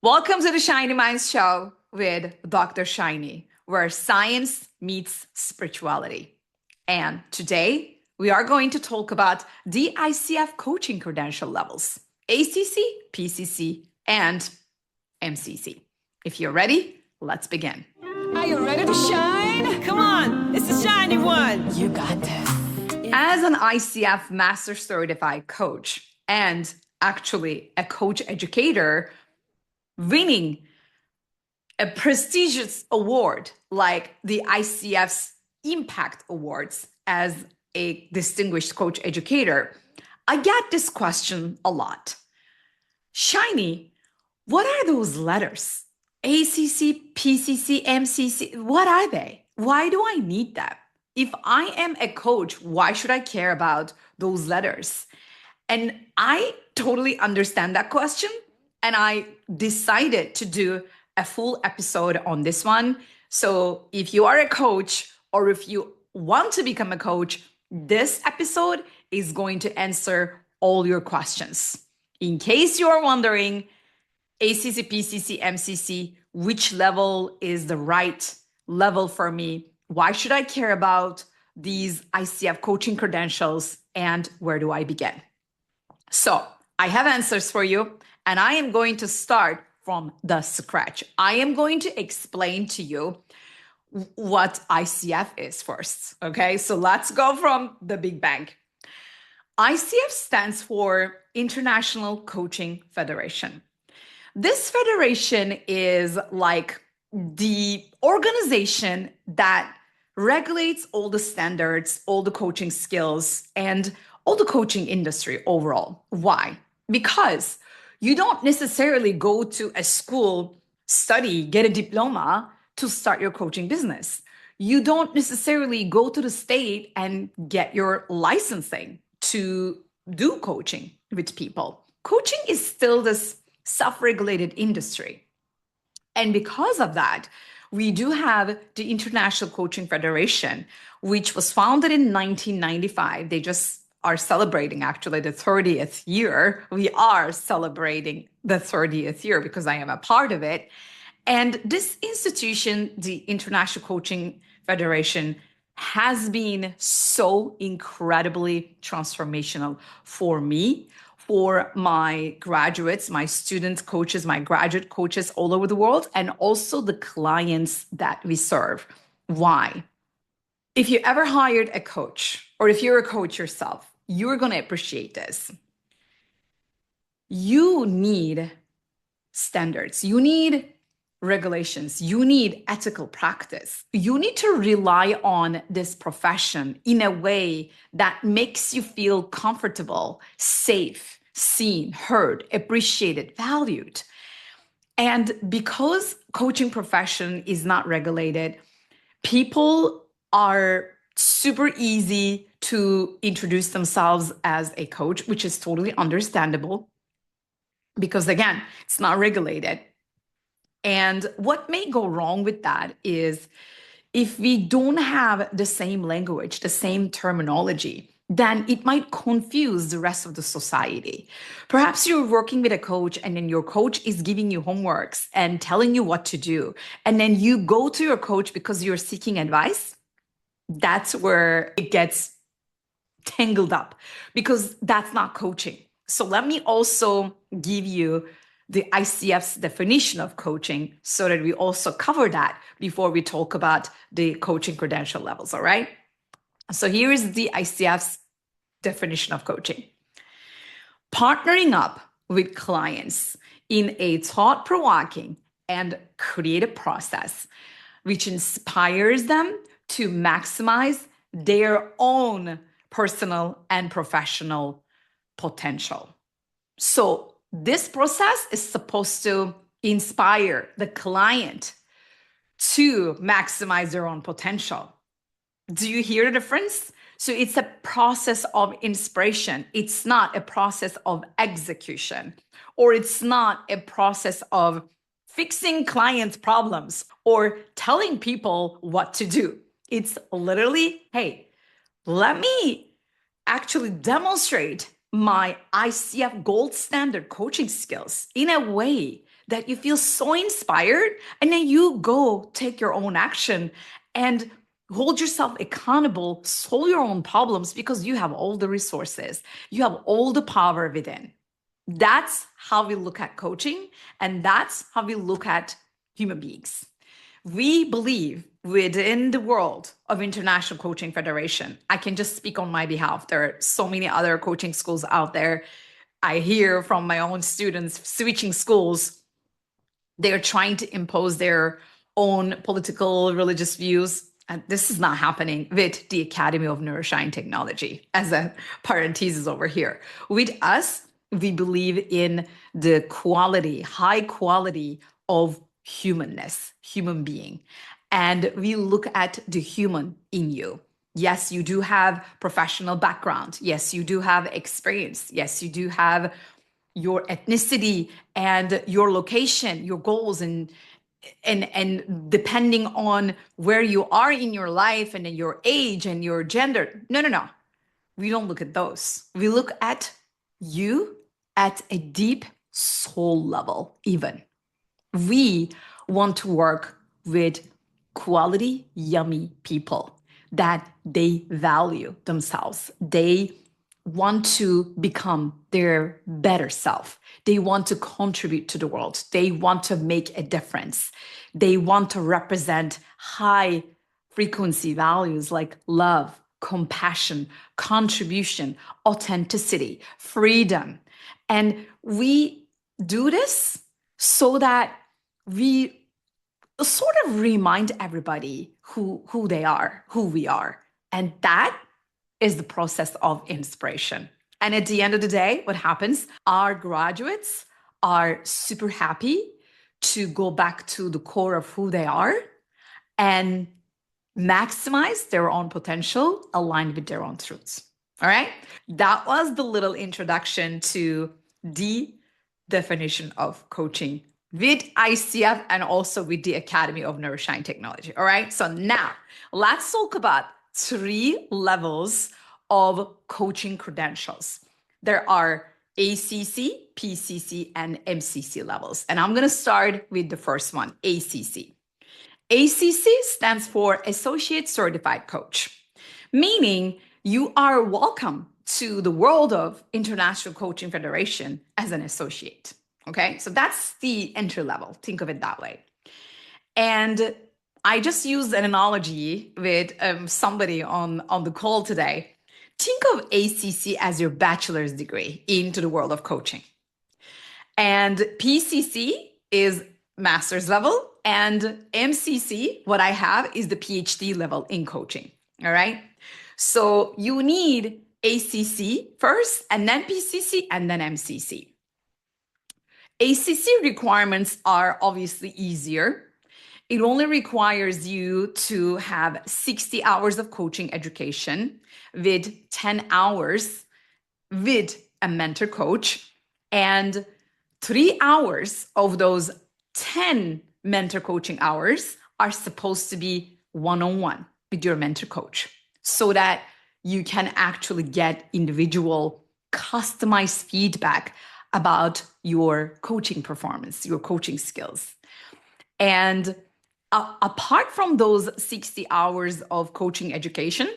Welcome to the Shiny Minds Show with Dr. Shiny, where science meets spirituality. And today we are going to talk about the ICF coaching credential levels, ACC, PCC, and MCC. If you're ready, let's begin. Are you ready to shine? Come on, it's the shiny one. You got this. As an ICF Master Certified Coach and actually a coach educator, winning a prestigious award like the ICF's Impact Awards as a distinguished coach educator, I get this question a lot. Shiny, what are those letters? ACC, PCC, MCC, what are they? Why do I need them? If I am a coach, why should I care about those letters? And I totally understand that question. And I decided to do a full episode on this one. So if you are a coach or if you want to become a coach, this episode is going to answer all your questions. In case you are wondering, ACC, PCC, MCC, which level is the right level for me? Why should I care about these ICF coaching credentials? And where do I begin? So I have answers for you, and I am going to start from the scratch. I am going to explain to you what ICF is first. Okay, so let's go from the big bang. ICF stands for International Coaching Federation. This federation is like the organization that regulates all the standards, all the coaching skills, and all the coaching industry overall. Why? Because you don't necessarily go to a school, study, get a diploma to start your coaching business. You don't necessarily go to the state and get your licensing to do coaching with people. Coaching is still this self-regulated industry. And because of that, we do have the International Coaching Federation, which was founded in 1995. They just are celebrating actually the 30th year. We are celebrating the 30th year because I am a part of it. And this institution, the International Coaching Federation, has been so incredibly transformational for me, for my graduates, my student coaches, my graduate coaches all over the world, and also the clients that we serve. Why? If you ever hired a coach, or if you're a coach yourself, you're going to appreciate this. You need standards. You need regulations. You need ethical practice. You need to rely on this profession in a way that makes you feel comfortable, safe, seen, heard, appreciated, valued. And because coaching profession is not regulated, people are super easy to introduce themselves as a coach, which is totally understandable because again, it's not regulated. And what may go wrong with that is if we don't have the same language, the same terminology, then it might confuse the rest of the society. Perhaps you're working with a coach and then your coach is giving you homeworks and telling you what to do. And then you go to your coach because you're seeking advice. That's where it gets tangled up because that's not coaching. So let me also give you the ICF's definition of coaching so that we also cover that before we talk about the coaching credential levels, all right? So here is the ICF's definition of coaching. Partnering up with clients in a thought-provoking and creative process which inspires them to maximize their own personal and professional potential. So this process is supposed to inspire the client to maximize their own potential. Do you hear the difference? So it's a process of inspiration. It's not a process of execution, or it's not a process of fixing clients' problems or telling people what to do. It's literally, hey, let me actually demonstrate my ICF gold standard coaching skills in a way that you feel so inspired, and then you go take your own action and hold yourself accountable, solve your own problems because you have all the resources, you have all the power within. That's how we look at coaching, and that's how we look at human beings. We believe within the world of International Coaching Federation, I can just speak on my behalf. There are so many other coaching schools out there. I hear from my own students switching schools. They're trying to impose their own political, religious views. And this is not happening with the Academy of Neuro-Shine Technology, as a parenthesis over here. With us, we believe in the quality, high quality of humanness, human being. And we look at the human in you. Yes, you do have professional background. Yes, you do have experience. Yes, you do have your ethnicity and your location, your goals, and depending on where you are in your life and your age and your gender. No. We don't look at those. We look at you at a deep soul level, even. We want to work with quality, yummy people that they value themselves. They want to become their better self. They want to contribute to the world. They want to make a difference. They want to represent high frequency values like love, compassion, contribution, authenticity, freedom. And we do this so that we sort of remind everybody who they are, who we are. And that is the process of inspiration. And at the end of the day, what happens? Our graduates are super happy to go back to the core of who they are and maximize their own potential aligned with their own truths. All right. That was the little introduction to the definition of coaching with ICF and also with the Academy of Neuro-Shine Technology. All right. So now let's talk about 3 levels of coaching credentials. There are ACC, PCC, and MCC levels. And I'm going to start with the first one, ACC. ACC stands for Associate Certified Coach, meaning you are welcome to the world of International Coaching Federation as an associate. Okay, so that's the entry level. Think of it that way. And I just used an analogy with somebody on the call today. Think of ACC as your bachelor's degree into the world of coaching. And PCC is master's level, and MCC, what I have, is the PhD level in coaching. All right. So you need ACC first, and then PCC, and then MCC. ACC requirements are obviously easier. It only requires you to have 60 hours of coaching education with 10 hours with a mentor coach, and 3 hours of those 10 mentor coaching hours are supposed to be one-on-one with your mentor coach so that you can actually get individual customized feedback about your coaching performance, your coaching skills. And apart from those 60 hours of coaching education,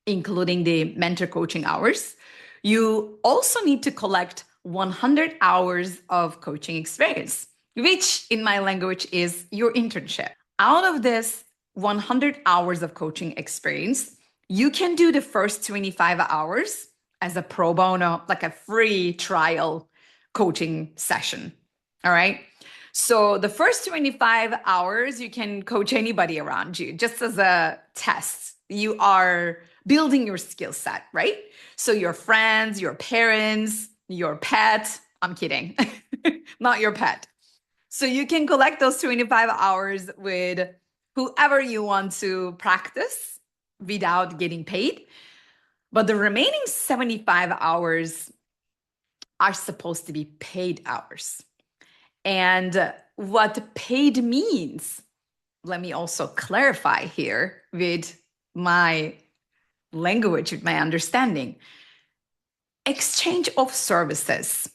including the mentor coaching hours, you also need to collect 100 hours of coaching experience, which in my language is your internship. Out of this 100 hours of coaching experience, you can do the first 25 hours as a pro bono, like a free trial coaching session. All right. So the first 25 hours, you can coach anybody around you just as a test. You are building your skill set, right? So your friends, your parents, your pet, I'm kidding, not your pet. So you can collect those 25 hours with whoever you want to practice without getting paid. But the remaining 75 hours are supposed to be paid hours. And what paid means, let me also clarify here with my language, with my understanding. Exchange of services.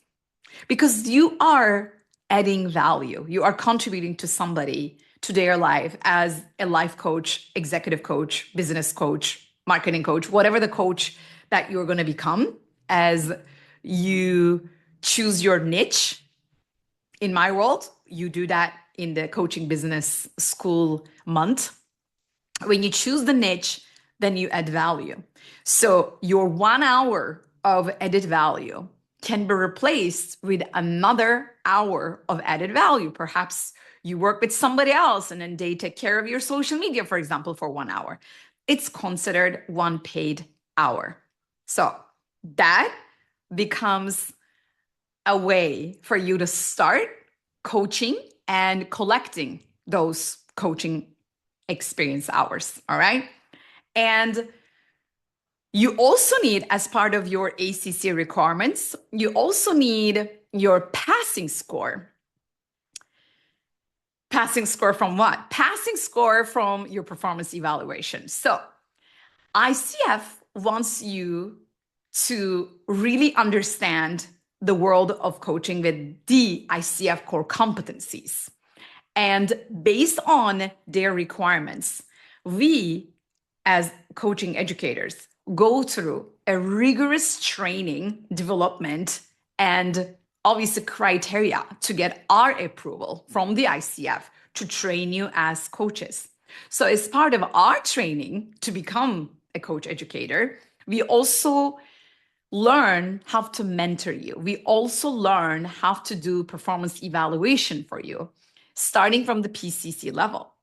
Because you are adding value. You are contributing to somebody, to their life as a life coach, executive coach, business coach, marketing coach, whatever the coach that you're going to become as you choose your niche. In my world, you do that in the coaching business school month. When you choose the niche, then you add value. So your 1 hour of added value can be replaced with another hour of added value. Perhaps you work with somebody else and then they take care of your social media, for example, for 1 hour. It's considered one paid hour. So that becomes a way for you to start coaching and collecting those coaching experience hours. All right. And you also need, as part of your ACC requirements, you also need your passing score. Passing score from what? Passing score from your performance evaluation. So ICF wants you to really understand the world of coaching with the ICF core competencies. And based on their requirements, we, as coaching educators, go through a rigorous training, development, and obviously criteria to get our approval from the ICF to train you as coaches. So as part of our training to become a coach educator, we also learn how to mentor you. We also learn how to do performance evaluation for you, starting from the PCC level.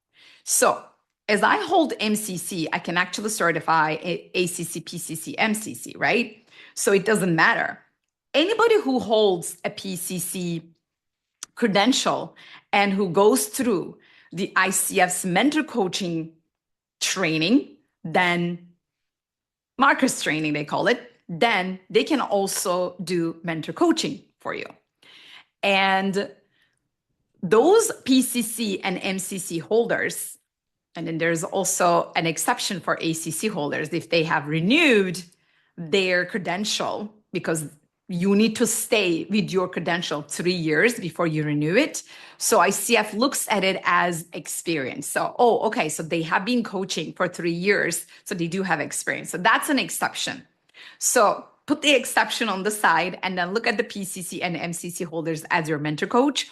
So as I hold MCC, I can actually certify ACC, PCC, MCC, right? So it doesn't matter. Anybody who holds a PCC credential and who goes through the ICF's mentor coaching training, then Marcus training, they call it, then they can also do mentor coaching for you. And those PCC and MCC holders, and then there's also an exception for ACC holders if they have renewed their credential, because you need to stay with your credential 3 years before you renew it. So ICF looks at it as experience. So, oh, okay, so they have been coaching for 3 years, so they do have experience. So that's an exception. So put the exception on the side and then look at the PCC and MCC holders as your mentor coach.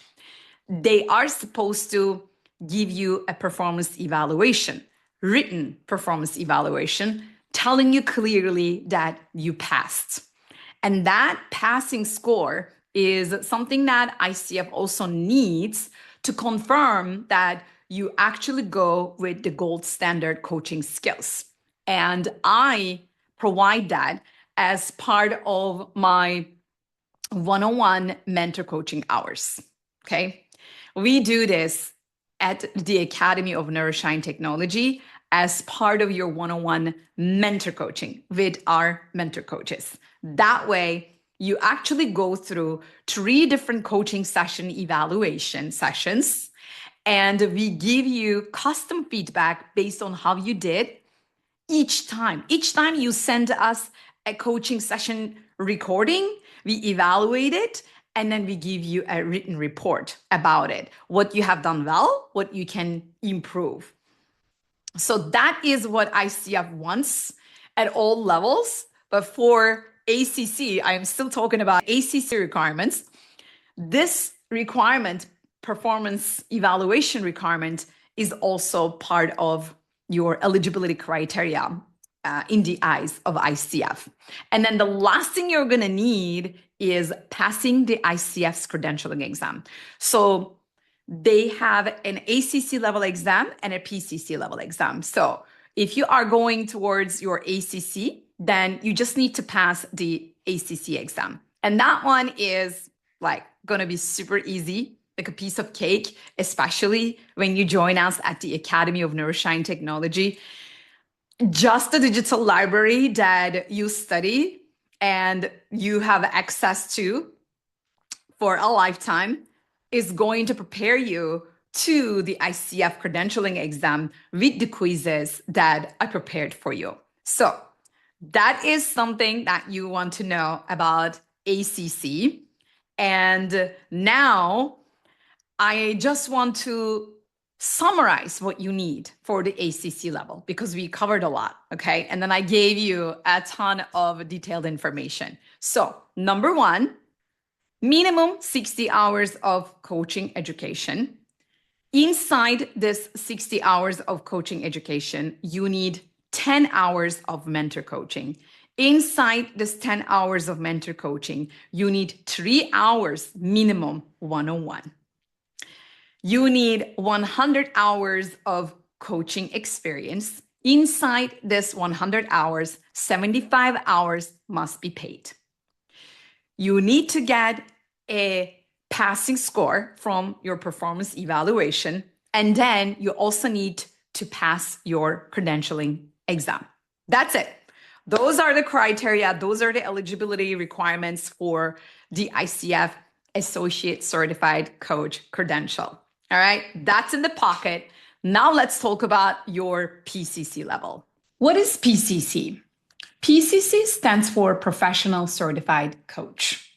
They are supposed to give you a performance evaluation, written performance evaluation, telling you clearly that you passed. And that passing score is something that ICF also needs to confirm that you actually go with the gold standard coaching skills. And I provide that as part of my one-on-one mentor coaching hours. Okay. We do this at the Academy of Neuro-Shine Technology as part of your one-on-one mentor coaching with our mentor coaches. That way, you actually go through 3 different coaching session evaluation sessions, and we give you custom feedback based on how you did each time. Each time you send us a coaching session recording, we evaluate it, and then we give you a written report about it, what you have done well, what you can improve. So that is what ICF wants at all levels. But for ACC, I am still talking about ACC requirements. This requirement, performance evaluation requirement, is also part of your eligibility criteria in the eyes of ICF. And then the last thing you're going to need is passing the ICF's credentialing exam. So they have an ACC level exam and a PCC level exam. So if you are going towards your ACC, then you just need to pass the ACC exam. And that one is like going to be super easy, like a piece of cake, especially when you join us at the Academy of Neuro-Shine Technology. Just the digital library that you study and you have access to for a lifetime is going to prepare you to the ICF credentialing exam with the quizzes that I prepared for you. So that is something that you want to know about ACC. And now I just want to summarize what you need for the ACC level because we covered a lot, okay? And then I gave you a ton of detailed information. So, number one, minimum 60 hours of coaching education. Inside this 60 hours of coaching education, you need 10 hours of mentor coaching. Inside this 10 hours of mentor coaching, you need 3 hours minimum one-on-one. You need 100 hours of coaching experience. Inside this 100 hours, 75 hours must be paid. You need to get a passing score from your performance evaluation, and then you also need to pass your credentialing exam. That's it. Those are the criteria, those are the eligibility requirements for the ICF Associate Certified Coach Credential. All right, that's in the pocket. Now let's talk about your PCC level. What is PCC? PCC stands for Professional Certified Coach.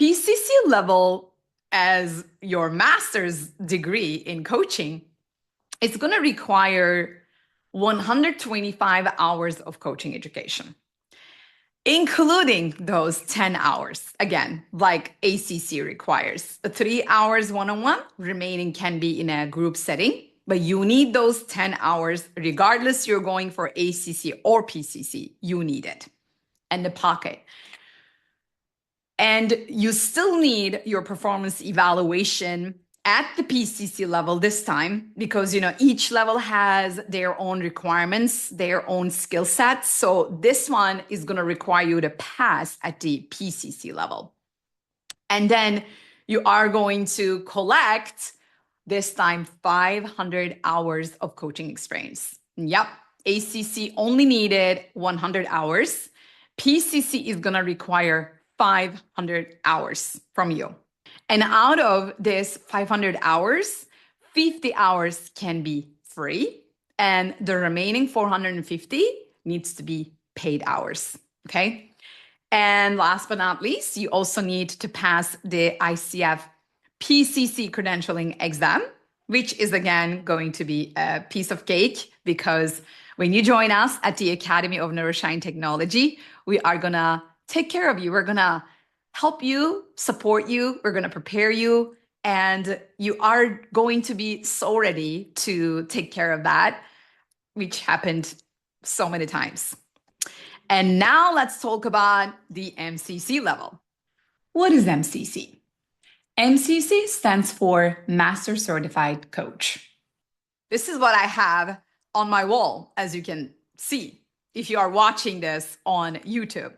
PCC level, as your master's degree in coaching, it's going to require 125 hours of coaching education, including those 10 hours. Again, like ACC requires 3 hours one-on-one, remaining can be in a group setting, but you need those 10 hours regardless you're going for ACC or PCC, you need it in the pocket. And you still need your performance evaluation at the PCC level this time because, each level has their own requirements, their own skill sets. So this one is going to require you to pass at the PCC level. And then you are going to collect this time 500 hours of coaching experience. Yep, ACC only needed 100 hours. PCC is going to require 500 hours from you. And out of this 500 hours, 50 hours can be free, and the remaining 450 needs to be paid hours, okay? And last but not least, you also need to pass the ICF PCC credentialing exam, which is again going to be a piece of cake because when you join us at the Academy of Neuro-Shine Technology, we are going to take care of you. We're going to help you, support you. We're going to prepare you. And you are going to be so ready to take care of that, which happened so many times. And now let's talk about the MCC level. What is MCC? MCC stands for Master Certified Coach. This is what I have on my wall, as you can see, if you are watching this on YouTube.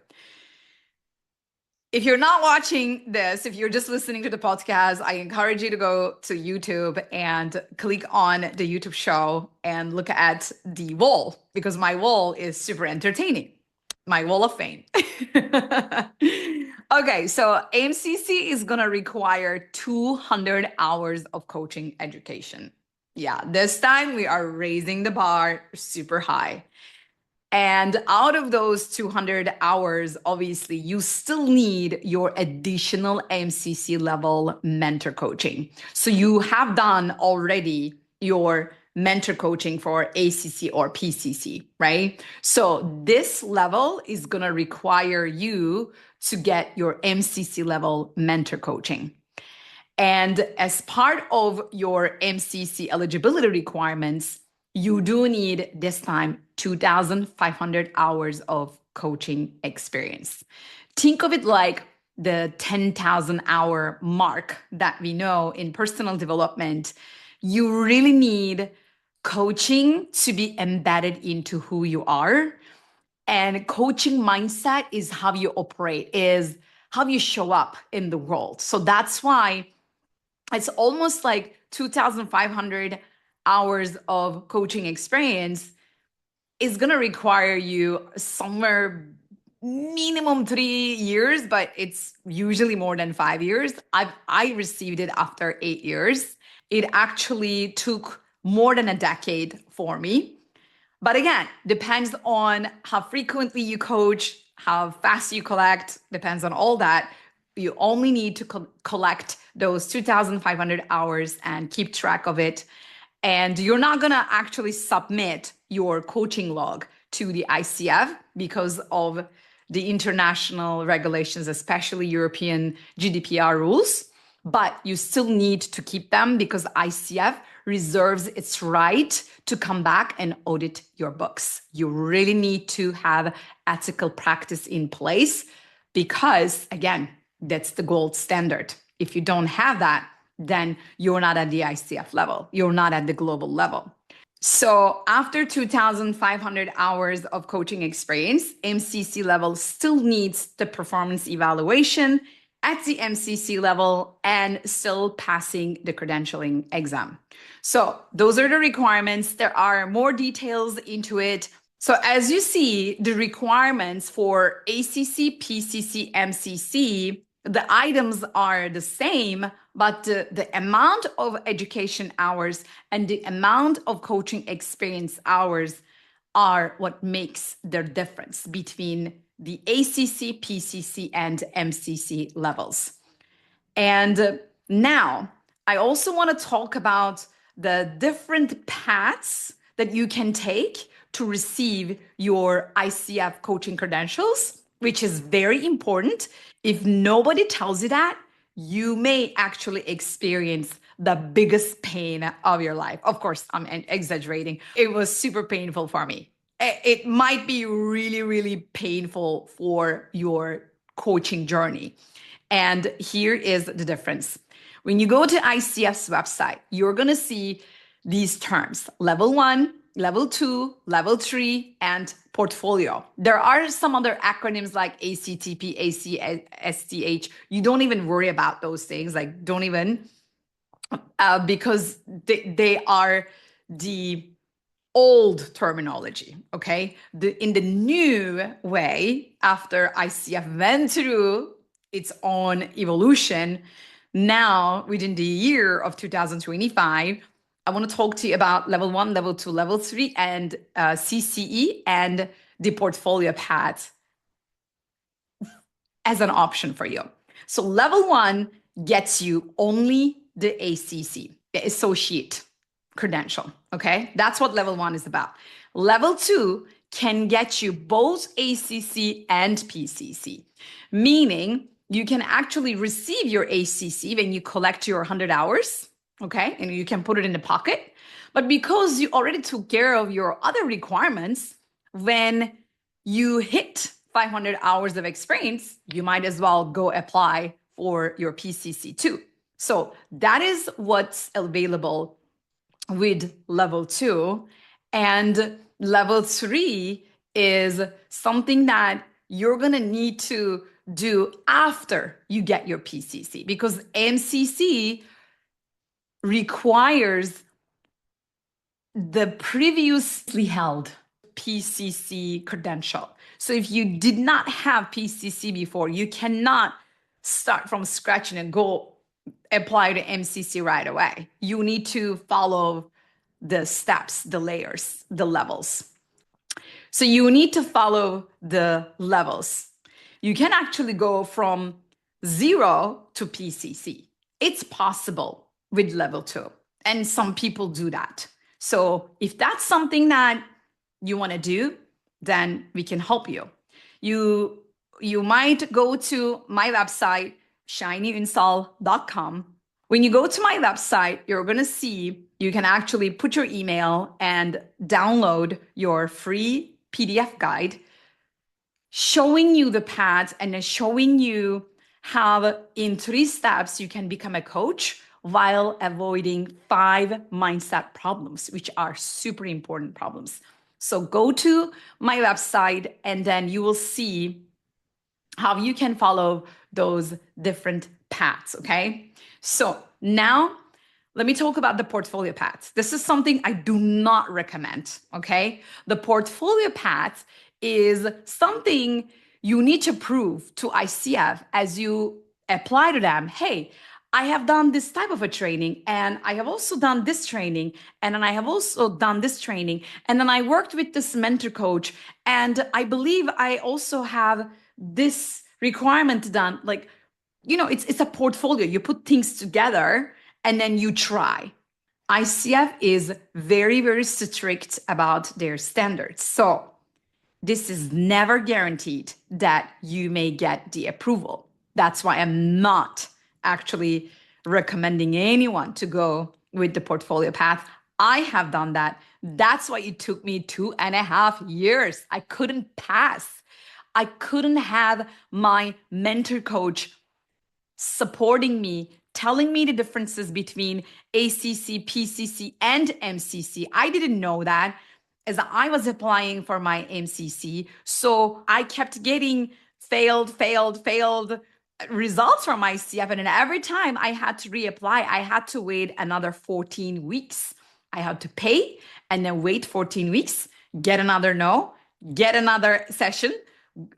If you're not watching this, if you're just listening to the podcast, I encourage you to go to YouTube and click on the YouTube show and look at the wall because my wall is super entertaining. My wall of fame. Okay, so MCC is going to require 200 hours of coaching education. Yeah, this time we are raising the bar super high. And out of those 200 hours, obviously, you still need your additional MCC level mentor coaching. So you have done already your mentor coaching for ACC or PCC, right? So this level is going to require you to get your MCC level mentor coaching. And as part of your MCC eligibility requirements, you do need this time 2,500 hours of coaching experience. Think of it like the 10,000 hour mark that we know in personal development. You really need coaching to be embedded into who you are. And coaching mindset is how you operate, is how you show up in the world. So that's why it's almost like 2,500 hours of coaching experience is going to require you somewhere minimum 3 years, but it's usually more than 5 years. I received it after 8 years. It actually took more than a decade for me. But again, depends on how frequently you coach, how fast you collect, depends on all that. You only need to collect those 2,500 hours and keep track of it. And you're not going to actually submit your coaching log to the ICF because of the international regulations, especially European GDPR rules. But you still need to keep them because ICF reserves its right to come back and audit your books. You really need to have ethical practice in place because, again, that's the gold standard. If you don't have that, then you're not at the ICF level. You're not at the global level. So after 2,500 hours of coaching experience, MCC level still needs the performance evaluation at the MCC level and still passing the credentialing exam. So those are the requirements. There are more details into it. So as you see, the requirements for ACC, PCC, MCC, the items are the same, but the amount of education hours and the amount of coaching experience hours are what makes the difference between the ACC, PCC, and MCC levels. And now I also want to talk about the different paths that you can take to receive your ICF coaching credentials, which is very important. If nobody tells you that, you may actually experience the biggest pain of your life. Of course, I'm exaggerating. It was super painful for me. It might be really, really painful for your coaching journey. And here is the difference. When you go to ICF's website, you're going to see these terms: level 1, level 2, level 3, and portfolio. There are some other acronyms like ACTP, ACSTH. You don't even worry about those things. Like, don't even, because they are the old terminology, okay? In the new way, after ICF went through its own evolution, now within the year of 2025, I want to talk to you about level 1, level 2, level 3, and CCE and the portfolio path as an option for you. So level 1 gets you only the ACC, the associate credential, okay? That's what level 1 is about. Level 2 can get you both ACC and PCC, meaning you can actually receive your ACC when you collect your 100 hours, okay? And you can put it in the pocket. But because you already took care of your other requirements, when you hit 500 hours of experience, you might as well go apply for your PCC too. So that is what's available with level 2. And level 3 is something that you're going to need to do after you get your PCC, because MCC requires the previously held PCC credential. So if you did not have PCC before, you cannot start from scratch and go apply to MCC right away. You need to follow the steps, the layers, the levels. So you need to follow the levels. You can actually go from 0 to PCC. It's possible with level 2, and some people do that. So if that's something that you want to do, then we can help you. You might go to my website, shinyunsal.com. When you go to my website, you're going to see you can actually put your email and download your free PDF guide showing you the path and showing you how in 3 steps you can become a coach while avoiding 5 mindset problems, which are super important problems. So go to my website and then you will see how you can follow those different paths, okay? So now let me talk about the portfolio path. This is something I do not recommend, okay? The portfolio path is something you need to prove to ICF as you apply to them. Hey, I have done this type of a training, and I have also done this training, and then I have also done this training, and then I worked with this mentor coach, and I believe I also have this requirement done. Like, it's a portfolio. You put things together and then you try. ICF is very, very strict about their standards. So this is never guaranteed that you may get the approval. That's why I'm not actually recommending anyone to go with the portfolio path. I have done that. That's why it took me 2.5 years. I couldn't pass. I couldn't have my mentor coach supporting me, telling me the differences between ACC, PCC, and MCC. I didn't know that as I was applying for my MCC. So I kept getting failed results from ICF. And then every time I had to reapply, I had to wait another 14 weeks. I had to pay and then wait 14 weeks, get another no, get another session,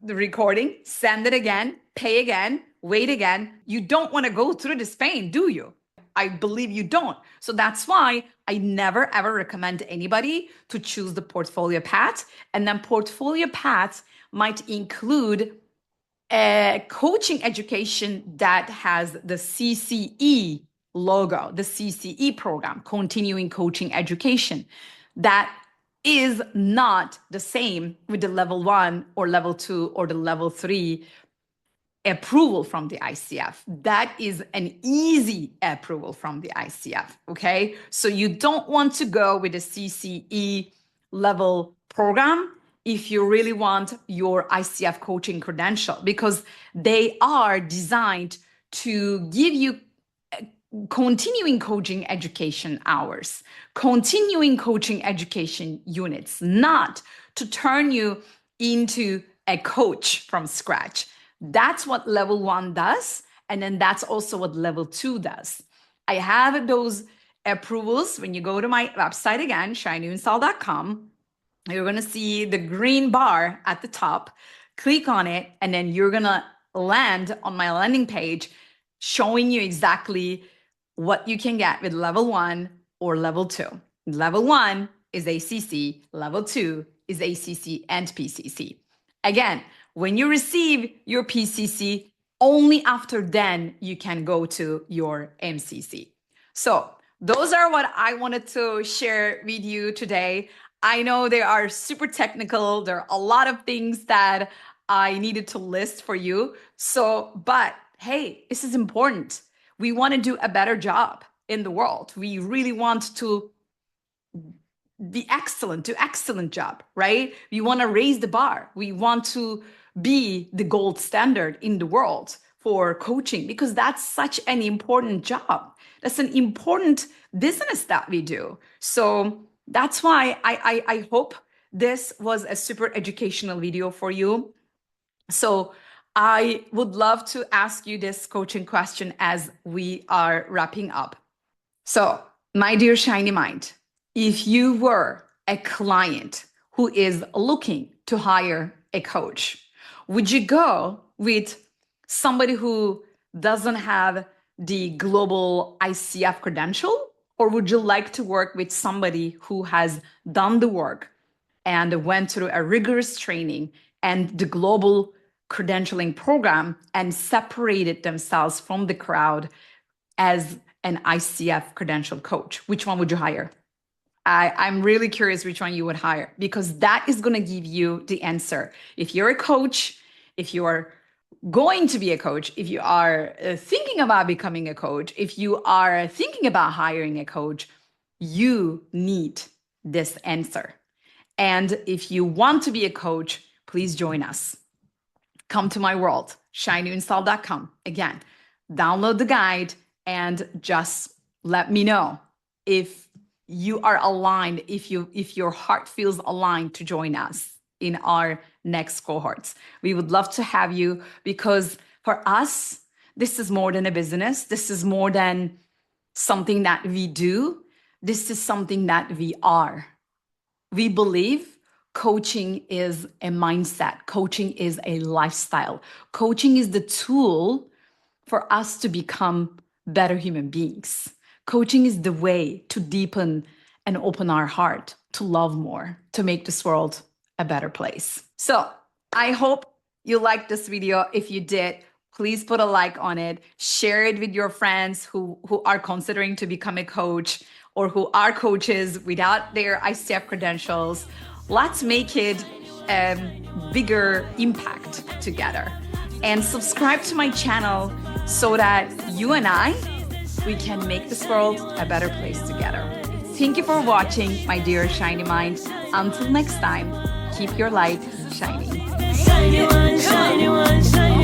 the recording, send it again, pay again, wait again. You don't want to go through this pain, do you? I believe you don't. So that's why I never ever recommend anybody to choose the portfolio path. And then portfolio paths might include a coaching education that has the CCE logo, the CCE program, continuing coaching education. That is not the same with the level 1 or level 2 or the level 3 approval from the ICF. That is an easy approval from the ICF, okay? So you don't want to go with a CCE level program if you really want your ICF coaching credential, because they are designed to give you continuing coaching education hours, continuing coaching education units, not to turn you into a coach from scratch. That's what level 1 does. And then that's also what level 2 does. I have those approvals. When you go to my website again, shineunsal.com, you're going to see the green bar at the top. Click on it, and then you're going to land on my landing page showing you exactly what you can get with level 1 or level 2. Level 1 is ACC, level 2 is ACC and PCC. Again, when you receive your PCC, only after then you can go to your MCC. So those are what I wanted to share with you today. I know they are super technical. There are a lot of things that I needed to list for you. But hey, this is important. We want to do a better job in the world. We really want to be excellent, do excellent job, right? We want to raise the bar. We want to be the gold standard in the world for coaching, because that's such an important job. That's an important business that we do. So that's why I hope this was a super educational video for you. So I would love to ask you this coaching question as we are wrapping up. So, my dear Shiny Mind, if you were a client who is looking to hire a coach, would you go with somebody who doesn't have the global ICF credential? Or would you like to work with somebody who has done the work and went through a rigorous training and the global credentialing program and separated themselves from the crowd as an ICF credential coach? Which one would you hire? I'm really curious which one you would hire, because that is going to give you the answer. If you're a coach, if you are going to be a coach, if you are thinking about becoming a coach, if you are thinking about hiring a coach, you need this answer. And if you want to be a coach, please join us. Come to my world, shineunsal.com. Again, download the guide and just let me know if you are aligned, if your heart feels aligned to join us in our next cohorts. We would love to have you, because for us, this is more than a business. This is more than something that we do. This is something that we are. We believe coaching is a mindset. Coaching is a lifestyle. Coaching is the tool for us to become better human beings. Coaching is the way to deepen and open our heart, to love more, to make this world a better place. So I hope you liked this video. If you did, please put a like on it. Share it with your friends who are considering to become a coach or who are coaches without their ICF credentials. Let's make it a bigger impact together. And subscribe to my channel so that you and we can make this world a better place together. Thank you for watching, my dear shiny mind. Until next time, keep your light shining. Shiny one, shiny one, shiny